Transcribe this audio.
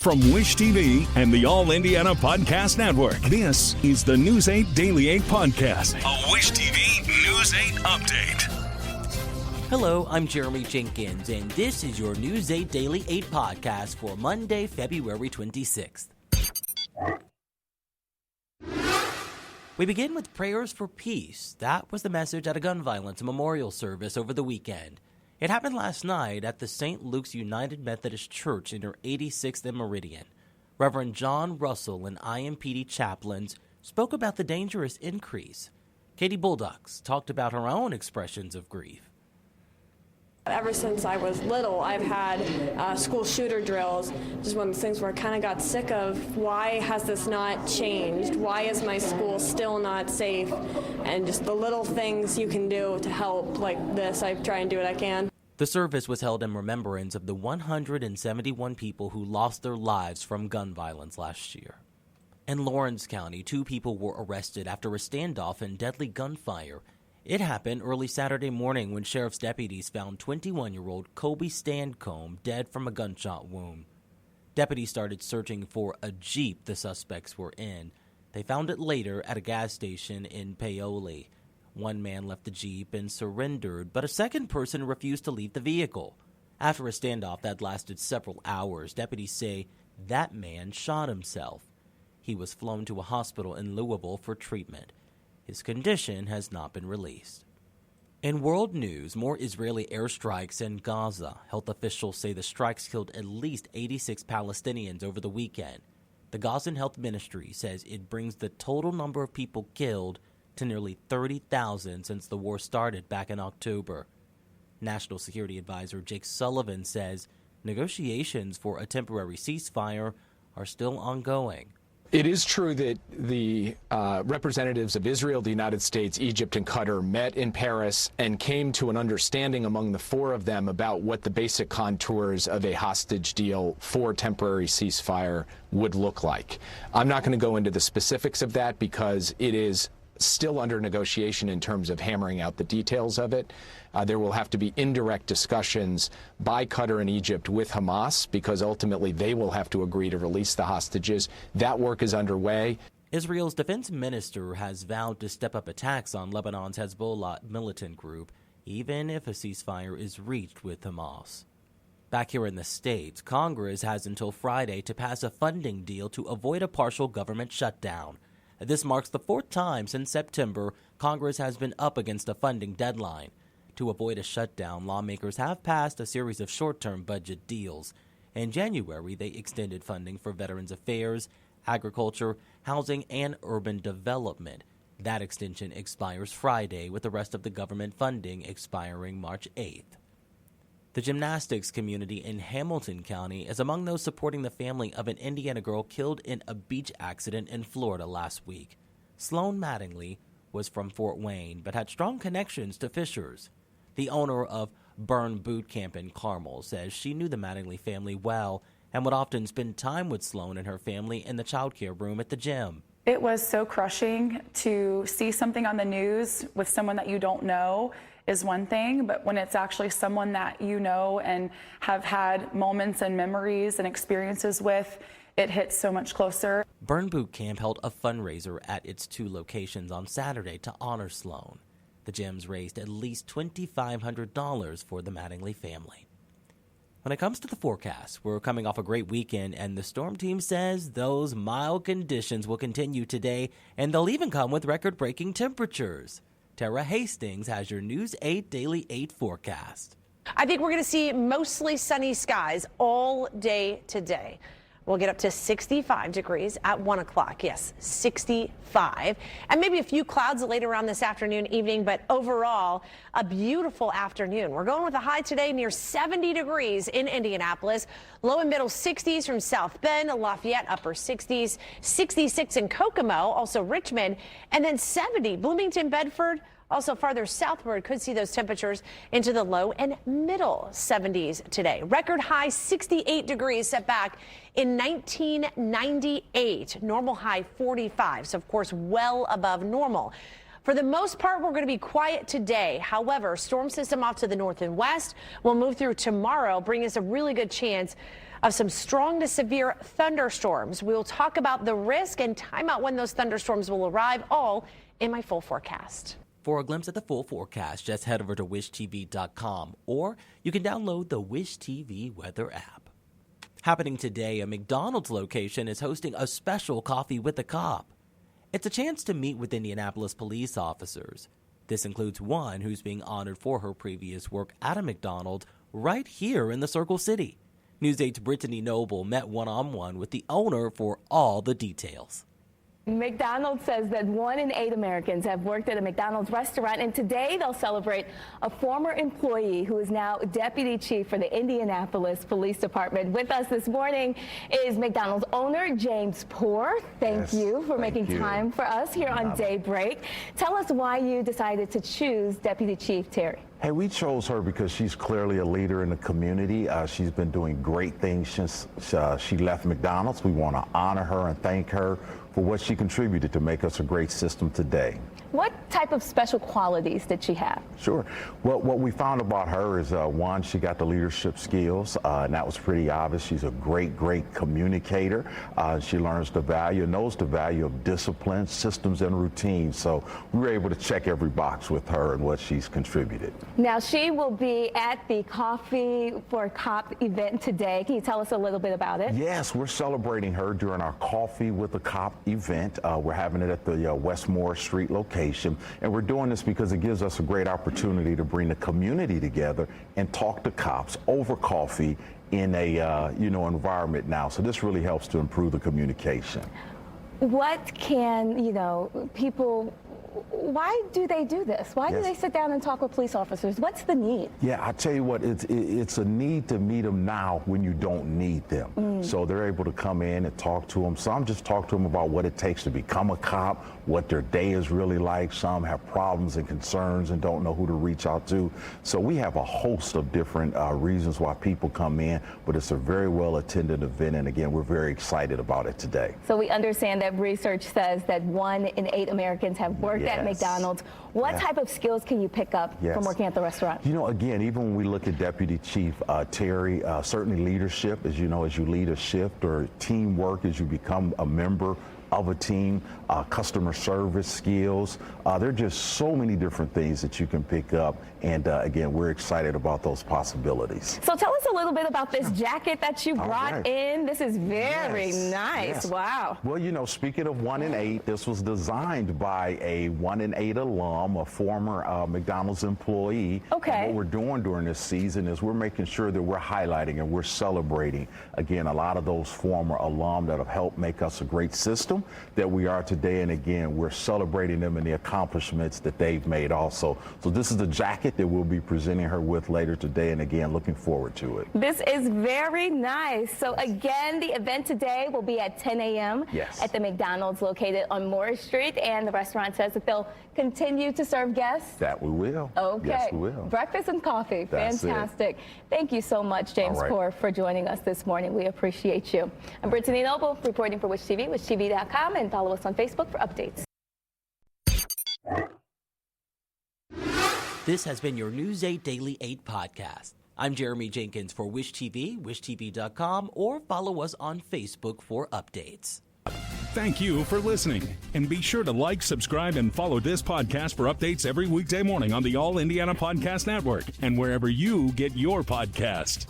From Wish TV and the All Indiana Podcast Network, this is the News 8 Daily 8 Podcast, a Wish TV News 8 update. Hello, I'm Jeremy Jenkins, and this is your News 8 Daily 8 Podcast for Monday, February 26th. We begin with prayers for peace. That was the message at a gun violence memorial service over the weekend. It happened last night at the St. Luke's United Methodist Church in 86th and Meridian. Reverend John Russell and IMPD chaplains spoke about the dangerous increase. Katie Bullducks talked about her own expressions of grief. Ever since I was little, I've had school shooter drills. Just one of those things where I kind of got sick of, why has this not changed? Why is my school still not safe? And just the little things you can do to help like this, I try and do what I can. The service was held in remembrance of the 171 people who lost their lives from gun violence last year. In Lawrence County, 2 people were arrested after a standoff and deadly gunfire. It happened early Saturday morning when sheriff's deputies found 21-year-old Kobe Stancomb dead from a gunshot wound. Deputies started searching for a Jeep the suspects were in. They found it later at a gas station in Paoli. One man left the Jeep and surrendered, but a second person refused to leave the vehicle. After a standoff that lasted several hours, deputies say that man shot himself. He was flown to a hospital in Louisville for treatment. His condition has not been released. In world news, more Israeli airstrikes in Gaza. Health officials say the strikes killed at least 86 Palestinians over the weekend. The Gazan Health Ministry says it brings the total number of people killed to nearly 30,000 since the war started back in October. National Security Advisor Jake Sullivan says negotiations for a temporary ceasefire are still ongoing. It is true that the representatives of Israel, the United States, Egypt, and Qatar met in Paris and came to an understanding among the 4 of them about what the basic contours of a hostage deal for temporary ceasefire would look like. I'm not going to go into the specifics of that because it is still under negotiation in terms of hammering out the details of it. There will have to be indirect discussions by Qatar and Egypt with Hamas because ultimately they will have to agree to release the hostages. That work is underway. Israel's defense minister has vowed to step up attacks on Lebanon's Hezbollah militant group, even if a ceasefire is reached with Hamas. Back here in the States, Congress has until Friday to pass a funding deal to avoid a partial government shutdown. This marks the 4th time since September Congress has been up against a funding deadline. To avoid a shutdown, lawmakers have passed a series of short-term budget deals. In January, they extended funding for Veterans Affairs, agriculture, housing, and urban development. That extension expires Friday, with the rest of the government funding expiring March 8th. The gymnastics community in Hamilton County is among those supporting the family of an Indiana girl killed in a beach accident in Florida last week. Sloan Mattingly was from Fort Wayne, but had strong connections to Fishers. The owner of Burn Boot Camp in Carmel says she knew the Mattingly family well and would often spend time with Sloan and her family in the childcare room at the gym. It was so crushing to see something on the news with someone that you don't know is one thing, but when it's actually someone that you know and have had moments and memories and experiences with, it hits so much closer. Burn Boot Camp held a fundraiser at its 2 locations on Saturday to honor Sloan. The gyms raised at least $2,500 for the Mattingly family. When it comes to the forecast, we're coming off a great weekend, and the storm team says those mild conditions will continue today, and they'll even come with record-breaking temperatures. Tara Hastings has your News 8 Daily 8 forecast. I think we're going to see mostly sunny skies all day today. We'll get up to 65 degrees at 1 o'clock. Yes, 65. And maybe a few clouds later on this afternoon, evening, but overall, a beautiful afternoon. We're going with a high today near 70 degrees in Indianapolis. Low and middle 60s from South Bend, Lafayette, upper 60s, 66 in Kokomo, also Richmond, and then 70 Bloomington, Bedford. Also farther southward, could see those temperatures into the low and middle 70s today. Record high 68 degrees set back in 1998. Normal high 45, so of course well above normal. For the most part, we're going to be quiet today. However, storm system off to the north and west will move through tomorrow, bringing us a really good chance of some strong to severe thunderstorms. We will talk about the risk and time out when those thunderstorms will arrive, all in my full forecast. For a glimpse at the full forecast, just head over to wishtv.com, or you can download the Wish TV weather app. Happening today, a McDonald's location is hosting a special Coffee with a Cop. It's a chance to meet with Indianapolis police officers. This includes one who's being honored for her previous work at a McDonald's right here in the Circle City. News 8's Brittany Noble met one-on-one with the owner for all the details. McDonald's says that 1 in 8 Americans have worked at a McDonald's restaurant, and today they'll celebrate a former employee who is now deputy chief for the Indianapolis Police Department. With us this morning is McDonald's owner, James Poor. Thank you for making time for us here on Daybreak. Tell us why you decided to choose Deputy Chief Terry. Hey, we chose her because she's clearly a leader in the community. She's been doing great things since she left McDonald's. We want to honor her and thank her for what she contributed to make us a great system today. What type of special qualities did she have? Sure. Well, what we found about her is, one, she got the leadership skills, and that was pretty obvious. She's a great communicator. She learns the value, knows the value of discipline, systems, and routines. So we were able to check every box with her and what she's contributed. Now, she will be at the Coffee for a Cop event today. Can you tell us a little bit about it? Yes, we're celebrating her during our Coffee with a Cop event. We're having it at the Westmore Street location, and we're doing this because it gives us a great opportunity to bring the community together and talk to cops over coffee in a environment now. So this really helps to improve the communication. What can people? Why do they do this? Why do they sit down and talk with police officers? What's the need? Yeah, I tell you what, it's a need to meet them now when you don't need them. So they're able to come in and talk to them. Some just talk to them about what it takes to become a cop, what their day is really like. Some have problems and concerns and don't know who to reach out to. So we have a host of different reasons why people come in, but it's a very well attended event. And again, we're very excited about it today. So we understand that research says that 1 in 8 Americans have worked at McDonald's. What type of skills can you pick up from working at the restaurant? Again, even when we look at Deputy Chief Terry, certainly leadership, as you lead a shift, or teamwork as you become a member of a team, customer service skills. There are just so many different things that you can pick up. And again, we're excited about those possibilities. So tell us a little bit about this jacket that you brought in. This is very nice. Yes. Wow. Well, speaking of 1 in 8, this was designed by a 1 in 8 alum, a former McDonald's employee. Okay. And what we're doing during this season is we're making sure that we're highlighting and we're celebrating, again, a lot of those former alum that have helped make us a great system that we are today. And again, we're celebrating them and the accomplishments that they've made also. So this is the jacket that we'll be presenting her with later today. And again, looking forward to it. This is very nice. So again, the event today will be at 10 a.m. at the McDonald's located on Morris Street. And the restaurant says that they'll continue to serve guests. That we will. Okay. Yes, we will. Breakfast and coffee. That's fantastic. Thank you so much, James Poor, for joining us this morning. We appreciate you. I'm Brittany Noble, reporting for Wish TV, wishtv.com, and follow us on Facebook for updates. This has been your News 8 Daily 8 podcast. I'm Jeremy Jenkins for Wish TV, wishtv.com, or follow us on Facebook for updates. Thank you for listening. And be sure to like, subscribe, and follow this podcast for updates every weekday morning on the All Indiana Podcast Network and wherever you get your podcast.